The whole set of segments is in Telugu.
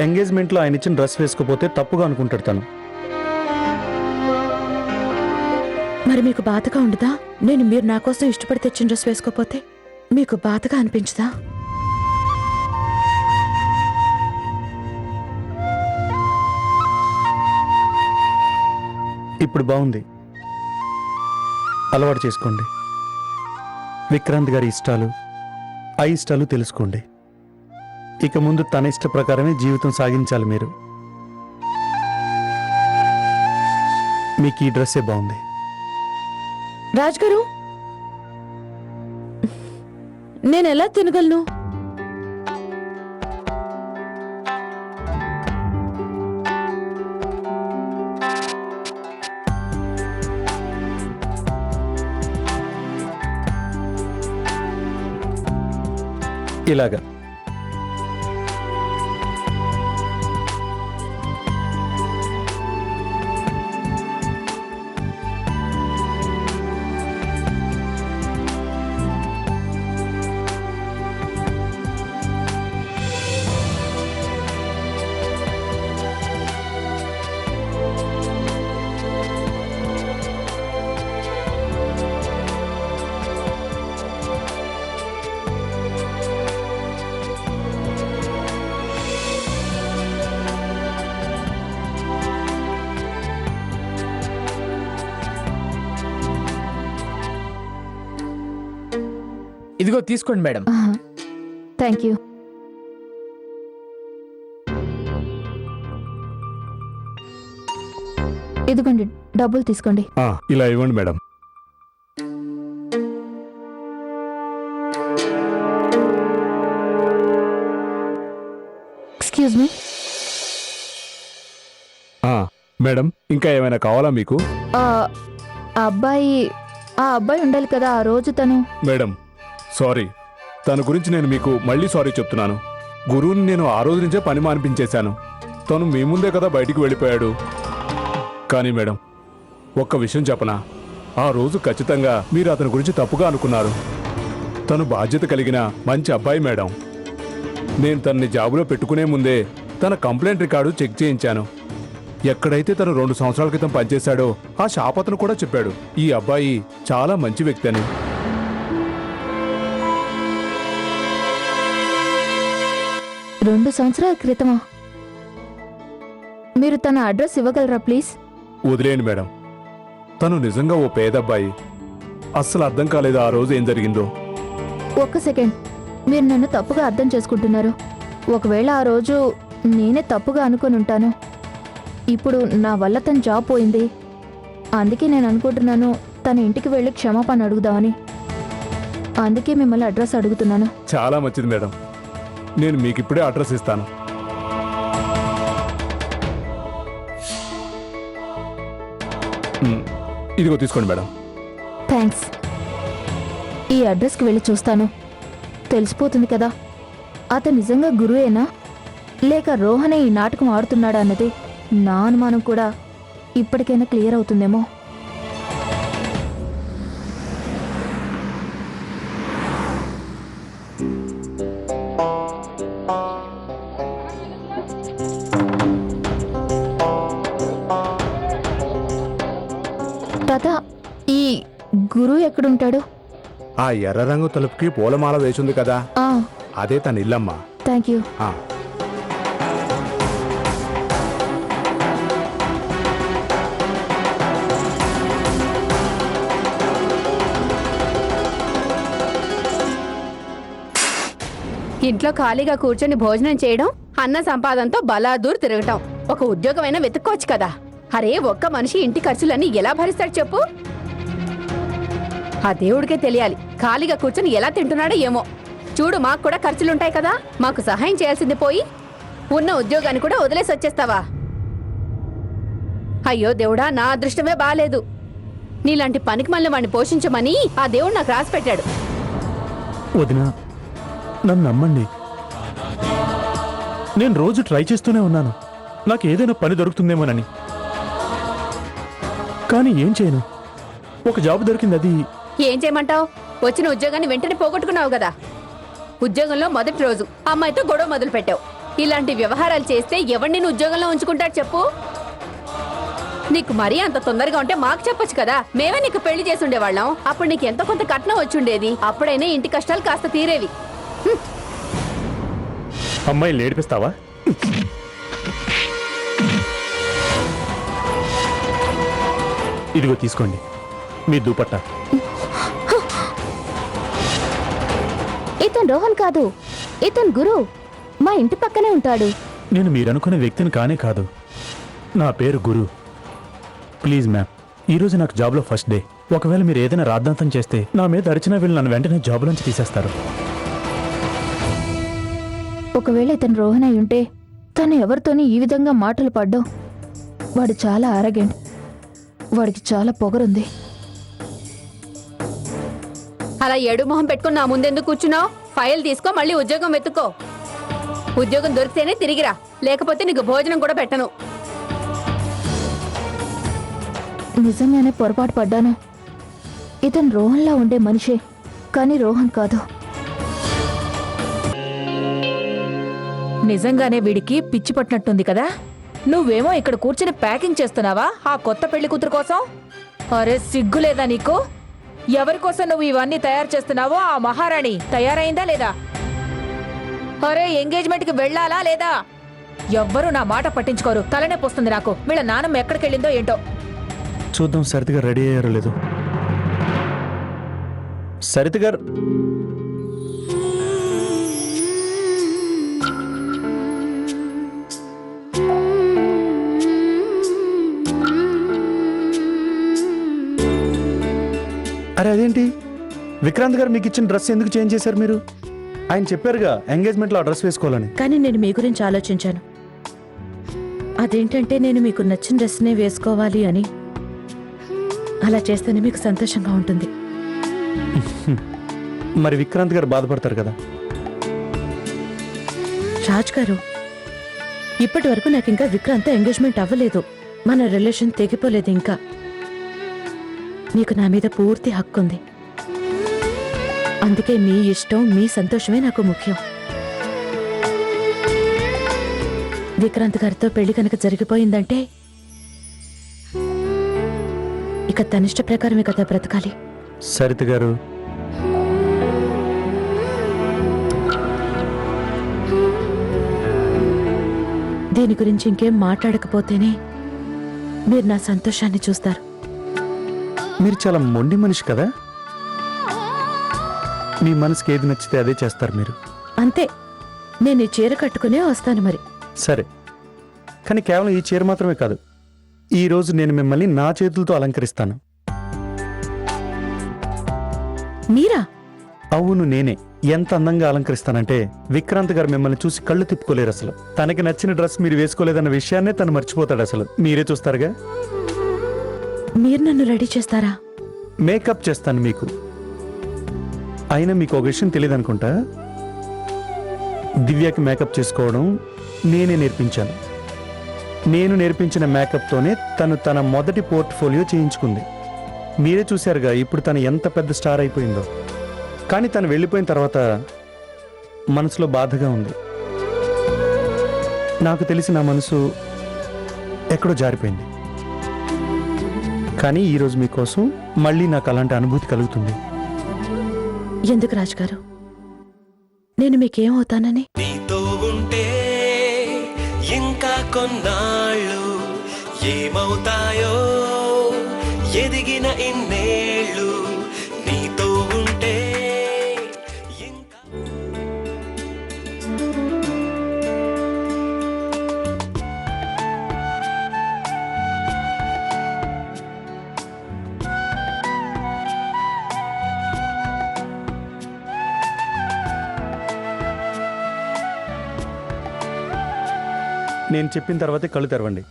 ఎంగేజ్మెంట్లో ఆయన ఇచ్చిన డ్రెస్ వేసుకోపోతే తప్పుగా అనుకుంటాడు తను. మరి మీకు బాధగా ఉండదా? నేను మీరు నా కోసం ఇష్టపడి తెచ్చిన డ్రెస్ వేసుకోపోతే మీకు బాధగా అనిపించదా? ఇప్పుడు బాగుంది, అలవాటు చేసుకోండి. విక్రాంత్ గారి ఇష్టాలు అయిష్టాలు తెలుసుకోండి. ఇక ముందు తన ఇష్ట ప్రకారమే జీవితం సాగించాలి మీరు. మీకు ఈ డ్రెస్సే బాగుంది. రాజ్ గారు, నేను ఎలా తినగలను? ఇలాగా ఇదిగో తీసుకోండి మేడం. Thank you. ఇదిగోండి డబ్బులు తీసుకోండి. ఇలా ఇవ్వండి మేడం. Excuse me. మేడం, ఇంకా ఏమైనా కావాలా మీకు? ఆ అబ్బాయి ఉండాలి కదా ఆ రోజు తను. మేడం సారీ, తన గురించి నేను మీకు మళ్ళీ సారీ చెప్తున్నాను. గురువుని నేను ఆ రోజు నుంచే పని మానిపించేశాను. తను మీ ముందే కదా బయటికి వెళ్ళిపోయాడు. కానీ మేడం, ఒక్క విషయం చెప్పనా, ఆ రోజు ఖచ్చితంగా మీరు అతని గురించి తప్పుగా అనుకున్నారు. తను బాధ్యత కలిగిన మంచి అబ్బాయి మేడం. నేను తనని జాబులో పెట్టుకునే ముందే తన కంప్లైంట్ రికార్డు చెక్ చేయించాను. ఎక్కడైతే తను 2 సంవత్సరాల క్రితం పనిచేశాడో ఆ షాప్ అతను కూడా చెప్పాడు ఈ అబ్బాయి చాలా మంచి వ్యక్తి అని. రెండు సంవత్సరాల క్రితమా? మీరు తన అడ్రస్ ఇవ్వగలరా ప్లీజ్? వదిలేయండి మేడం, తను నిజంగా ఓ పేదబ్బాయి. అస్సలు అర్థం కాలేదు ఆ రోజు ఏం జరిగిందో. ఒక్క సెకండ్, మీరు నన్ను తప్పుగా అర్థం చేసుకుంటున్నారు. ఒకవేళ ఆ రోజు నేనే తప్పుగా అనుకుని ఉంటాను. ఇప్పుడు నా వల్ల తన జాబ్ పోయింది. అందుకే నేను అనుకుంటున్నాను తన ఇంటికి వెళ్ళి క్షమాపణ అడుగుదామని. అందుకే మిమ్మల్ని అడ్రస్ అడుగుతున్నాను. చాలా మంచిది మేడం, నేను మీకు ఇప్పుడే అడ్రస్ ఇస్తాను. ఇదిగో తీసుకోండి మేడం. థ్యాంక్స్. ఈ అడ్రస్కి వెళ్ళి చూస్తాను, తెలిసిపోతుంది కదా అతను నిజంగా గురువేనా లేక రోహనే ఈ నాటకం ఆడుతున్నాడా అన్నది. నా అనుమానం కూడా ఇప్పటికైనా క్లియర్ అవుతుందేమో. తాత, ఈ గురు ఎక్కడుంటాడు? ఆ ఎర్ర రంగు తలుపుకి పూలమాల వేసింది కదా, అదే తన ఇల్లమ్మా. Thank you. ఇంట్లో ఖాళీగా కూర్చొని భోజనం చేయడం, అన్న సంపాదనతో బలాదూర్ తిరగటం, ఒక ఉద్యోగమైనా వెతుక్కోవచ్చు కదా. అరే, ఒక్క మనిషి ఇంటి ఖర్చులన్నీ ఎలా భరిస్తాడు చెప్పు? ఆ దేవుడికే తెలియాలి ఖాళీగా కూర్చొని ఎలా తింటున్నాడో ఏమో. చూడు, మాకు కూడా ఖర్చులుంటాయి కదా, మాకు సహాయం చేయాల్సింది పోయి ఉన్న ఉద్యోగాన్ని కూడా వదిలేసి వచ్చేస్తావా? అయ్యో దేవుడా, నా అదృష్టమే బాలేదు. నీలాంటి పనికి మళ్ళీ వాడిని పోషించమని ఆ దేవుడు నాకు రాసి పెట్టాడు. వదినా, నన్ను నమ్మండి. నేను రోజు ట్రై చేస్తూనే ఉన్నాను నాకు ఏదైనా పని దొరుకుతుందేమోనని. కానీ ఏం చేయను, ఒక జాబ్ దొరికింది. అది ఏం చేయమంటావు? వచ్చిన ఉద్యోగాన్ని వెంటనే పోగొట్టుకున్నావు కదా. ఉద్యోగంలో మొదటి రోజు అమ్మాయితో గొడవ మొదలు పెట్టావు. ఇలాంటి వ్యవహారాలు చేస్తే ఎవరిని నువ్వు ఉద్యోగంలో ఉంచుకుంటాడు చెప్పు? నీకు మరీ అంత తొందరగా ఉంటే మాకు చెప్పొచ్చు కదా, మేమే నీకు పెళ్లి చేసి ఉండేవాళ్ళం. అప్పుడు నీకు ఎంతో కొంత కట్నం వచ్చుండేది, అప్పుడైనా ఇంటి కష్టాలు కాస్త తీరేవి. అమ్మాయిని ఏడిపిస్తావా? ఇదిగో తీసుకోండి మీ దుపట్టా. ఇతను రోహన్ కాదు, ఇతను గురు. మా ఇంటి పక్కనే ఉంటాడు. నేను మీరనుకునే వ్యక్తిని కానే కాదు. నా పేరు గురు. ప్లీజ్ మ్యామ్, ఈరోజు నాకు జాబ్లో ఫస్ట్ డే. ఒకవేళ మీరు ఏదైనా రాద్ధాంతం చేస్తే నా మీద అరిచినా వీళ్ళు నన్ను వెంటనే జాబ్లోంచి తీసేస్తారు. ఒకవేళ ఇతను రోహన్ అయి ఉంటే తను ఎవరితోని ఈ విధంగా మాటలు పడ్డం. వాడు చాలా ఆరగెంట్. వాడికి చాలా పొగరుంది. అలా ఏడు మొహం పెట్టుకుని నా ముందెందుకు కూర్చున్నావు? ఫైల్ తీసుకో, మళ్ళీ ఉద్యోగం వెతుక్కో. ఉద్యోగం దొరికితేనే తిరిగిరా, లేకపోతే నీకు భోజనం కూడా పెట్టను. నిజంగానే పొరపాటు పడ్డాను. ఇతను రోహన్లా ఉండే మనిషే, కానీ రోహన్ కాదు. నిజంగానే వీడికి పిచ్చి పట్టినట్టుంది కదా. నువ్వేమో ఇక్కడ కూర్చుని ప్యాకింగ్ చేస్తున్నావా ఆ కొత్త పెళ్లి కూతురు కోసం? అరే సిగ్గులేదా నీకు? ఎవరి కోసం నువ్వు ఇవన్నీ తయారు చేస్తున్నావో ఆ మహారాణి తయారైందా లేదా? అరే ఎంగేజ్మెంట్కి వెళ్ళాలా లేదా? ఎవ్వరూ నా మాట పట్టించుకోరు. తలనే పోస్తుంది నాకు. వీళ్ళ నాన్నమ్మ ఎక్కడికెళ్ళిందో ఏంటో. చూద్దాం సరిత గారు రెడీ అయ్యారో లేదు. సరిత గారు, అరే అదేంటి విక్రాంత్ గారు మీకు ఇచ్చిన డ్రెస్ ఎందుకు చేంజ్ చేశారు మీరు? ఆయన చెప్పారుగా ఎంగేజ్మెంట్లో ఆ డ్రెస్ వేసుకోవాలని. కానీ నేను మీ గురించి ఆలోచించాను. అదేంటంటే నేను మీకు నచ్చిన డ్రెస్నే వేసుకోవాలి అని. అలా చేస్తేనే మీకు సంతోషంగా ఉంటుంది. మరి విక్రాంత్ గారు బాధపడతారు కదా. రాజ్ గారు, ఇప్పటి వరకు నాకు ఇంకా విక్రాంత్ ఎంగేజ్మెంట్ అవ్వలేదు. మన రిలేషన్ తెగిపోలేదు ఇంకా. మీకు నా మీద పూర్తి హక్కు ఉంది. అందుకే మీ ఇష్టం, మీ సంతోషమే నాకు ముఖ్యం. విక్రాంత్ గారితో పెళ్లి కనుక జరిగిపోయిందంటే ఇక తనిష్ట ప్రకారమే కదా బ్రతకాలి. సరిత గారు, దీని గురించి ఇంకేం మాట్లాడకపోతేనే మీరు నా సంతోషాన్ని చూస్తారు. మీరు చాలా మొండి మనిషి కదా. మీ మనసుకి ఏది నచ్చితే అదే చేస్తారు మీరు. అంతే. నేను ఈ చీర కట్టుకునే వస్తాను మరి. సరే, కానీ కేవలం ఈ చీర మాత్రమే కాదు, ఈ రోజు నేను మిమ్మల్ని నా చేతులతో అలంకరిస్తాను. మీరా? అవును, నేనే. ఎంత అందంగా అలంకరిస్తానంటే విక్రాంత్ గారు మిమ్మల్ని చూసి కళ్ళు తిప్పుకోలేరు అసలు. తనకి నచ్చిన డ్రెస్ మీరు వేసుకోలేదన్న విషయాన్నే తను మర్చిపోతాడు అసలు. మీరే చూస్తారుగా. మీరు నన్ను రెడీ చేస్తారా? మేకప్ చేస్తాను మీకు. అయినా మీకు ఒక విషయం తెలియదు అనుకుంటా, దివ్యకి మేకప్ చేసుకోవడం నేనే నేర్పించాను. నేను నేర్పించిన మేకప్తోనే తను తన మొదటి పోర్ట్ఫోలియో చేయించుకుంది. మీరే చూశారుగా ఇప్పుడు తను ఎంత పెద్ద స్టార్ అయిపోయిందో. కానీ తను వెళ్ళిపోయిన తర్వాత మనసులో బాధగా ఉంది. నాకు తెలిసి నా మనసు ఎక్కడో జారిపోయింది. కానీ ఈరోజు మీకోసం మళ్ళీ నాకు అలాంటి అనుభూతి కలుగుతుంది. ఎందుకు రాజ్ గారు? నేను మీకేమవుతానని? నీతో ఉంటే ఇంకా కొన్నాళ్ళు ఏమవుతాయో ఎదిగిన ఇన్నేళ్ళు నీతో ఉంటే ఇంకా. నేను చెప్పిన తర్వాతే కళ్ళు తెరవండి.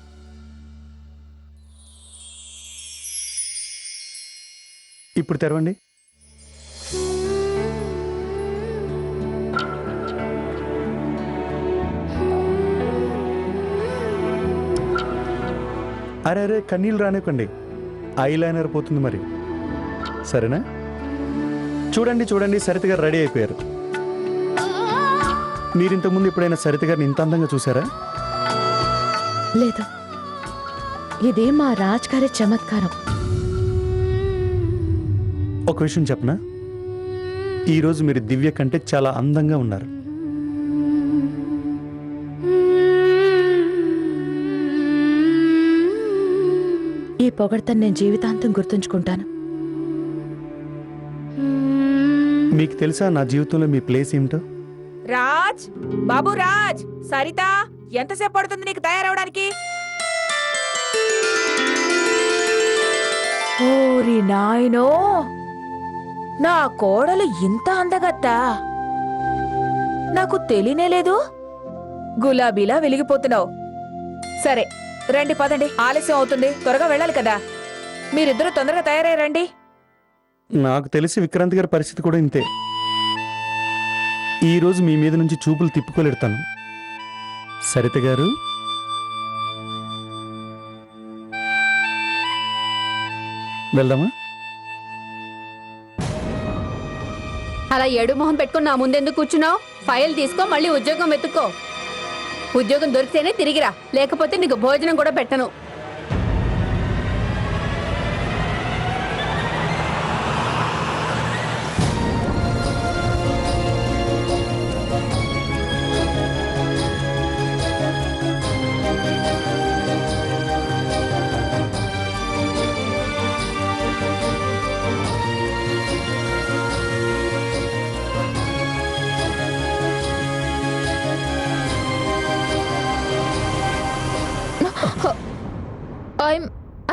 ఇప్పుడు తెరవండి. అరే అరే, కన్నీళ్ళు రానివ్వకండి, ఐలైనర్ పోతుంది మరి. సరేనా? చూడండి చూడండి, సరిత గారు రెడీ అయిపోయారు. మీరు ఇంతకుముందు ఎప్పుడైనా సరిత గారిని ఇంత అందంగా చూసారా? లేదు, ఇది మా రాజ్ గారి చమత్కారం. ఒక విషయం చెప్పనా, ఈరోజు మీరు దివ్య కంటే చాలా అందంగా ఉన్నారు. ఈ పొగడ్తను నేను జీవితాంతం గుర్తుంచుకుంటాను. మీకు తెలుసా నా జీవితంలో మీ ప్లేస్ ఏమిటో? రాజ్, బాబు రాజ్, సరిత, ఎంతసేపు పడుతుంది నీకు తయారవడానికి? ఓరి నాయనో, నా కోడలు ఇంత అందగత్తా, నాకు తెలియనే లేదు. గులాబీలా వెలిగిపోతున్నావు. సరే రండి, పదండి, ఆలస్యం అవుతుంది, త్వరగా వెళ్ళాలి కదా. మీరిద్దరూ తొందరగా తయారై రండి. నాకు తెలిసి విక్రాంత్ గారి పరిస్థితి కూడా ఇంతే. ఈరోజు మీ మీద నుంచి చూపులు తిప్పుకోలేడతాను. సరిత గారు, వెళ్దామా? అలా ఏడు మొహం పెట్టుకుని నా ముందెందుకు కూర్చున్నావు? ఫైల్ తీసుకో, మళ్ళీ ఉద్యోగం వెతుక్కో. ఉద్యోగం దొరికితేనే తిరిగిరా, లేకపోతే నీకు భోజనం కూడా పెట్టను.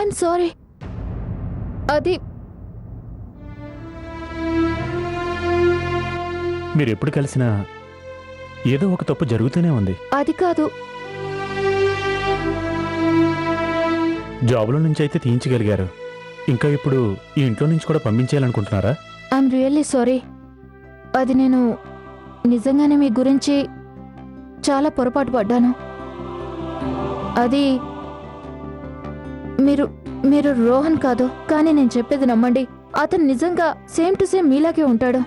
I'm sorry. అది మీరు ఎప్పుడు కలిసినా ఏదో ఒక తప్పు జరుగుతూనే ఉంది. అది కాదు. జాబులో నుంచి అయితే తీయించగలిగారు, ఇంకా ఇప్పుడు ఈ ఇంట్లో నుంచి కూడా పంపించేయాలనుకుంటున్నారా? I'm really sorry. అది నేను నిజంగానే మీ గురించి చాలా పొరపాటు పడ్డాను. అది మీరు రోహన్ కాదు, కానీ నేను చెప్పేది నమ్మండి, అతను నిజంగా సేమ్ టు సేమ్ మీలాగే ఉంటాడు.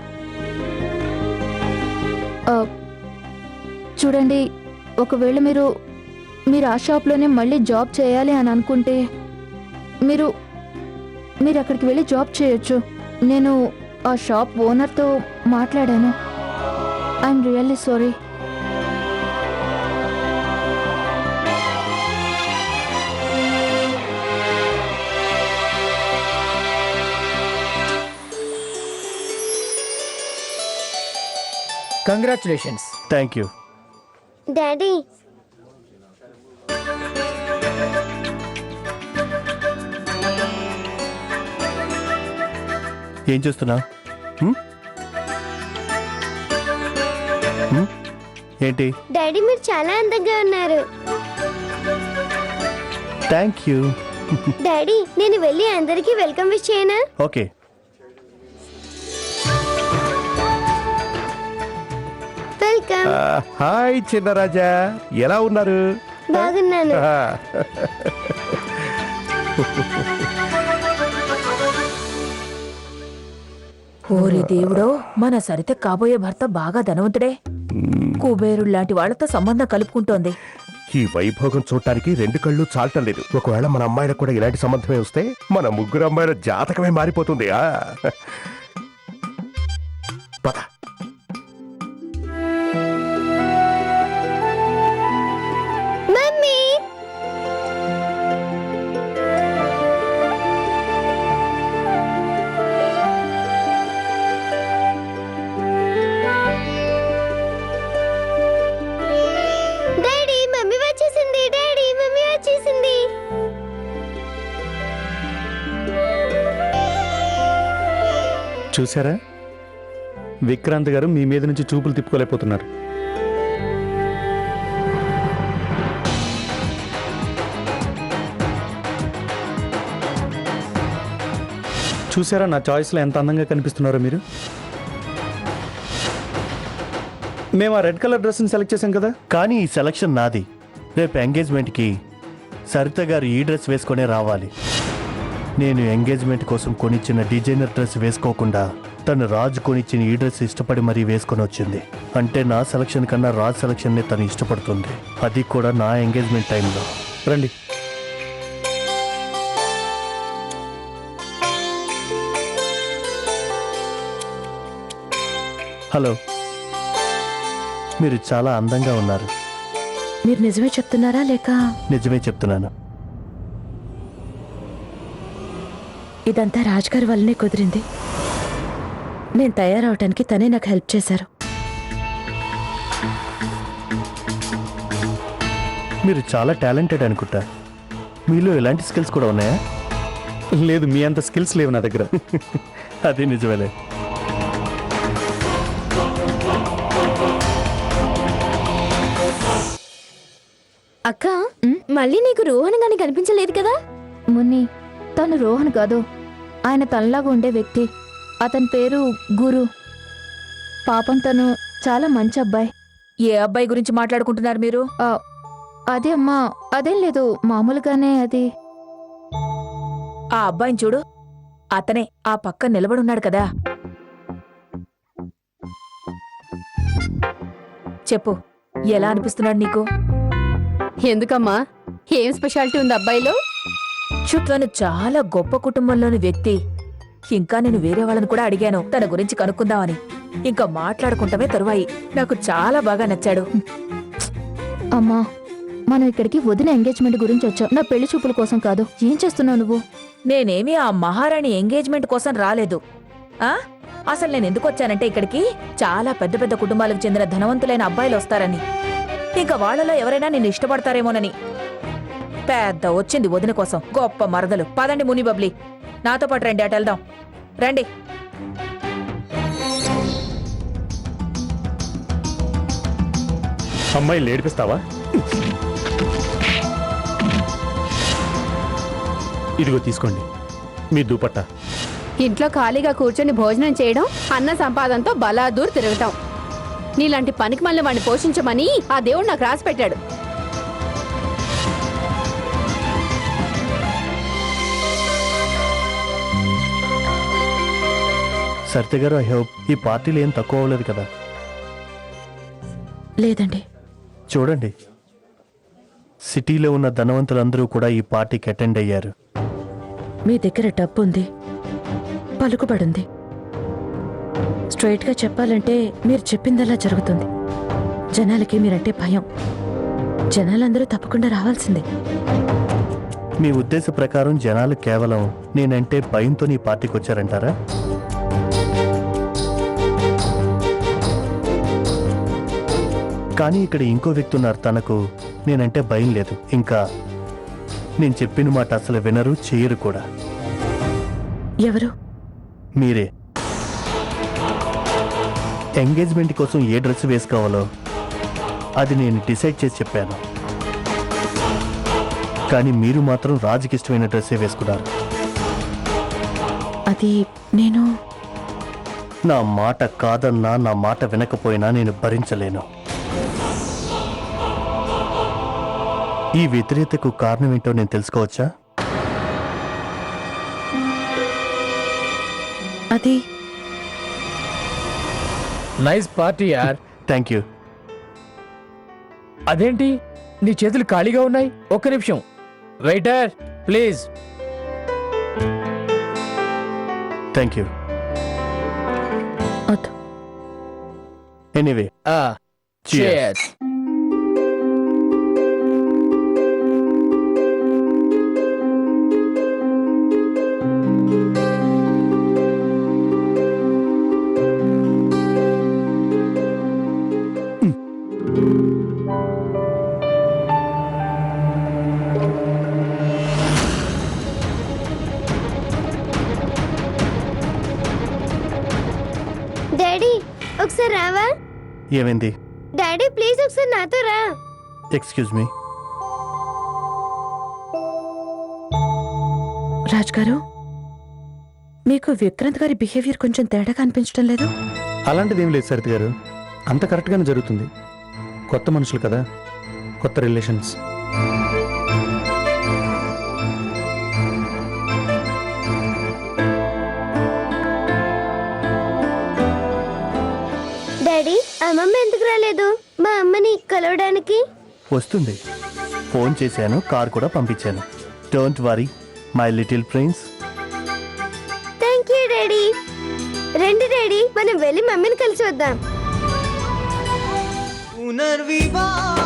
చూడండి, ఒకవేళ మీరు ఆ షాప్లోనే మళ్ళీ జాబ్ చేయాలి అని అనుకుంటే మీరు అక్కడికి వెళ్ళి జాబ్ చేయొచ్చు. నేను ఆ షాప్ ఓనర్తో మాట్లాడాను. I'm really sorry. Congratulations. Thank you. Daddy, ఏం చేస్తున్నా? ఏంటి? డాడీ మీరు చాలా అందంగా ఉన్నారు. Thank you. డాడీ, నేను వెళ్ళి అందరికీ వెల్కమ్ విష్ చేయనా? ఓకే. వెల్కమ్. హాయ్ చిన్నరాజా, ఎలా ఉన్నారు? బాగున్నాను. ఓరి దేవుడో, మన సరిత కాబోయే భర్త బాగా ధనవంతుడే. కుబేరుడు లాంటి వాళ్లతో సంబంధం కలుపుకుంటోంది. ఈ వైభోగం చూడటానికి రెండు కళ్ళు చాలటం లేదు. ఒకవేళ మన అమ్మాయిలకు కూడా ఇలాంటి సంబంధమే వస్తే మన ముగ్గురు అమ్మాయిల జాతకమే మారిపోతుంది. పద. మమ్మీ, డాడీ మమ్మీ వచ్చేసింది. డాడీ మమ్మీ వచ్చేసింది. చూసారా, విక్రాంత్ గారు మీ మీద నుంచి చూపులు తిప్పుకోలేకపోతున్నారు. చూసారా నా చాయిస్లో ఎంత అందంగా కనిపిస్తున్నారో మీరు? మేము ఆ రెడ్ కలర్ డ్రెస్ని సెలెక్ట్ చేశాం కదా. కానీ ఈ సెలక్షన్ నాది. రేపు ఎంగేజ్మెంట్కి సరిత గారు ఈ డ్రెస్ వేసుకొనే రావాలి. నేను ఎంగేజ్మెంట్ కోసం కొనిచ్చిన డిజైనర్ డ్రెస్ వేసుకోకుండా తను రాజ్ కొనిచ్చిన ఈ డ్రెస్ ఇష్టపడి మరీ వేసుకొని వచ్చింది. అంటే నా సెలక్షన్ కన్నా రాజ్ సెలక్షన్ని తను ఇష్టపడుతుంది. అది కూడా నా ఎంగేజ్మెంట్ టైంలో. రండి. హలో, మీరు చాలా అందంగా ఉన్నారు. మీరు నిజమే చెప్తున్నారా లేక నిజమే చెప్తున్నాను. ఇదంతా రాజ్గారి వల్లనే కుదిరింది. నేను తయారవటానికి తనే నాకు హెల్ప్ చేశారు. మీరు చాలా టాలెంటెడ్ అనుకుంటా. మీలో ఇలాంటి స్కిల్స్ కూడా ఉన్నాయా? లేదు, మీ అంత స్కిల్స్ లేవు నా దగ్గర. అది నిజమేలే. అక్క మళ్ళీ నీకు రోహన్ గాని కనిపించలేదు కదా? మున్ని, తను రోహన్ కాదు, ఆయన తనలాగా ఉండే వ్యక్తి. అతని పేరు గురు. పాపం తను చాలా మంచి అబ్బాయి. ఏ అబ్బాయి గురించి మాట్లాడుకుంటున్నారు మీరు? అదే అమ్మా, అదేం లేదు, మామూలుగానే అది. ఆ అబ్బాయిని చూడు, అతనే ఆ పక్క నిలబడున్నాడు కదా. చెప్పు, ఎలా అనిపిస్తున్నాడు నీకు? ఎందుకమ్మా, ఏం స్పెషాలిటీ ఉంది అబ్బాయిలో? తను చాలా గొప్ప కుటుంబంలోని వ్యక్తి. ఇంకా నేను వేరే వాళ్ళని కూడా అడిగాను తన గురించి కనుక్కుందామని. ఇంకా మాట్లాడుకుంటామే తరువాయి. నాకు చాలా బాగా నచ్చాడు. అమ్మా, మనం ఇక్కడికి వదిన ఎంగేజ్మెంట్ గురించి వచ్చాం, నా పెళ్లి చూపుల కోసం కాదు. ఏం చేస్తున్నావు నువ్వు? నేనేమీ ఆ మహారాణి ఎంగేజ్మెంట్ కోసం రాలేదు. అసలు నేను ఎందుకు వచ్చానంటే ఇక్కడికి చాలా పెద్ద పెద్ద కుటుంబాలకు చెందిన ధనవంతులైన అబ్బాయిలు వస్తారని, ఇంకా వాళ్ళలో ఎవరైనా నిన్ను ఇష్టపడతారేమోనని. పెద్ద వచ్చింది వదిన కోసం గొప్ప మరదలు. పదండి ముని బబ్లీ, నాతో పాటు రండి, అటు వెళ్దాం రండి. అమ్మాయిని ఏడిపిస్తావా? ఇదిగో తీసుకోండి మీ దుపట్టా. ఇంట్లో ఖాళీగా కూర్చొని భోజనం చేయడం, అన్న సంపాదనతో బలాదూర్ తిరుగుతాం. నీలాంటి పనికి మళ్ళీ వాడిని పోషించమని ఆ దేవుడు నాకు రాసి పెట్టాడు. సరిత గారు, ఐ హోప్ ఈ పార్టీలు ఏం తక్కువ అవ్వలేదు కదా? లేదండి. చూడండి, సిటీలో ఉన్న ధనవంతులందరూ కూడా ఈ పార్టీకి అటెండ్ అయ్యారు. మీ దగ్గర డబ్బు ఉంది, పలుకుబడుంది. స్ట్రైట్గా చెప్పాలంటే మీరు చెప్పిందల్లా జరుగుతుంది. జనాలకి మీరంటే భయం. జనాలందరూ తప్పకుండా రావాల్సిందే. మీ ఉద్దేశ ప్రకారం జనాలు కేవలం నేనంటే భయంతో నీ పార్టీకి వచ్చారంటారా? కానీ ఇక్కడ ఇంకో వ్యక్తి ఉన్నారు, తనకు నేనంటే భయం లేదు. ఇంకా నేను చెప్పిన మాట అసలు వినరు, చేయరు కూడా. ఎవరు? మీరే. ఎంగేజ్మెంట్ కోసం ఏ డ్రెస్ వేసుకోవాలో అది నేను డిసైడ్ చేసి చెప్పాను. కానీ మీరు మాత్రం రాజుకి ఇష్టమైన డ్రెస్సే వేసుకున్నారు. అది నేను. నా మాట కాదన్నా, నా మాట వినకపోయినా నేను భరించలేను. ఈ వ్యతిరేకతకు కారణం ఏంటో నేను తెలుసుకోవచ్చా? అది నైస్ పార్టీ యార్. Thank you. అదేంటి నీ చేతులు ఖాళీగా ఉన్నాయి? ఒక్క నిమిషం వెయిటర్ ప్లీజ్. Thank you. వద్దు. Anyway, Cheers. డాడీ ఒకసారి రావా? ఏమైంది? డాడీ ప్లీజ్ ఒకసారి నాతో రా. Excuse me. రాజ్ గారు, మీకు విక్రాంత్ గారి బిహేవియర్ కొంచెం తేడాగా అనిపించడం లేదు? అలాంటిది ఏం లేదు సరిత గారు, అంత కరెక్ట్గానే జరుగుతుంది. కొత్త మనుషులు కదా, కొత్త రిలేషన్స్. రాలేదు మా అమ్మని కలవడానికి? వస్తుంది. ఫోన్ చేశాను, కార్ కూడా పంపించాను. Don't worry my little prince. Thank you daddy. రండి డాడీ, మనం వెళ్ళి మమ్మీని కలిసి వద్దాం. పునర్వివాహ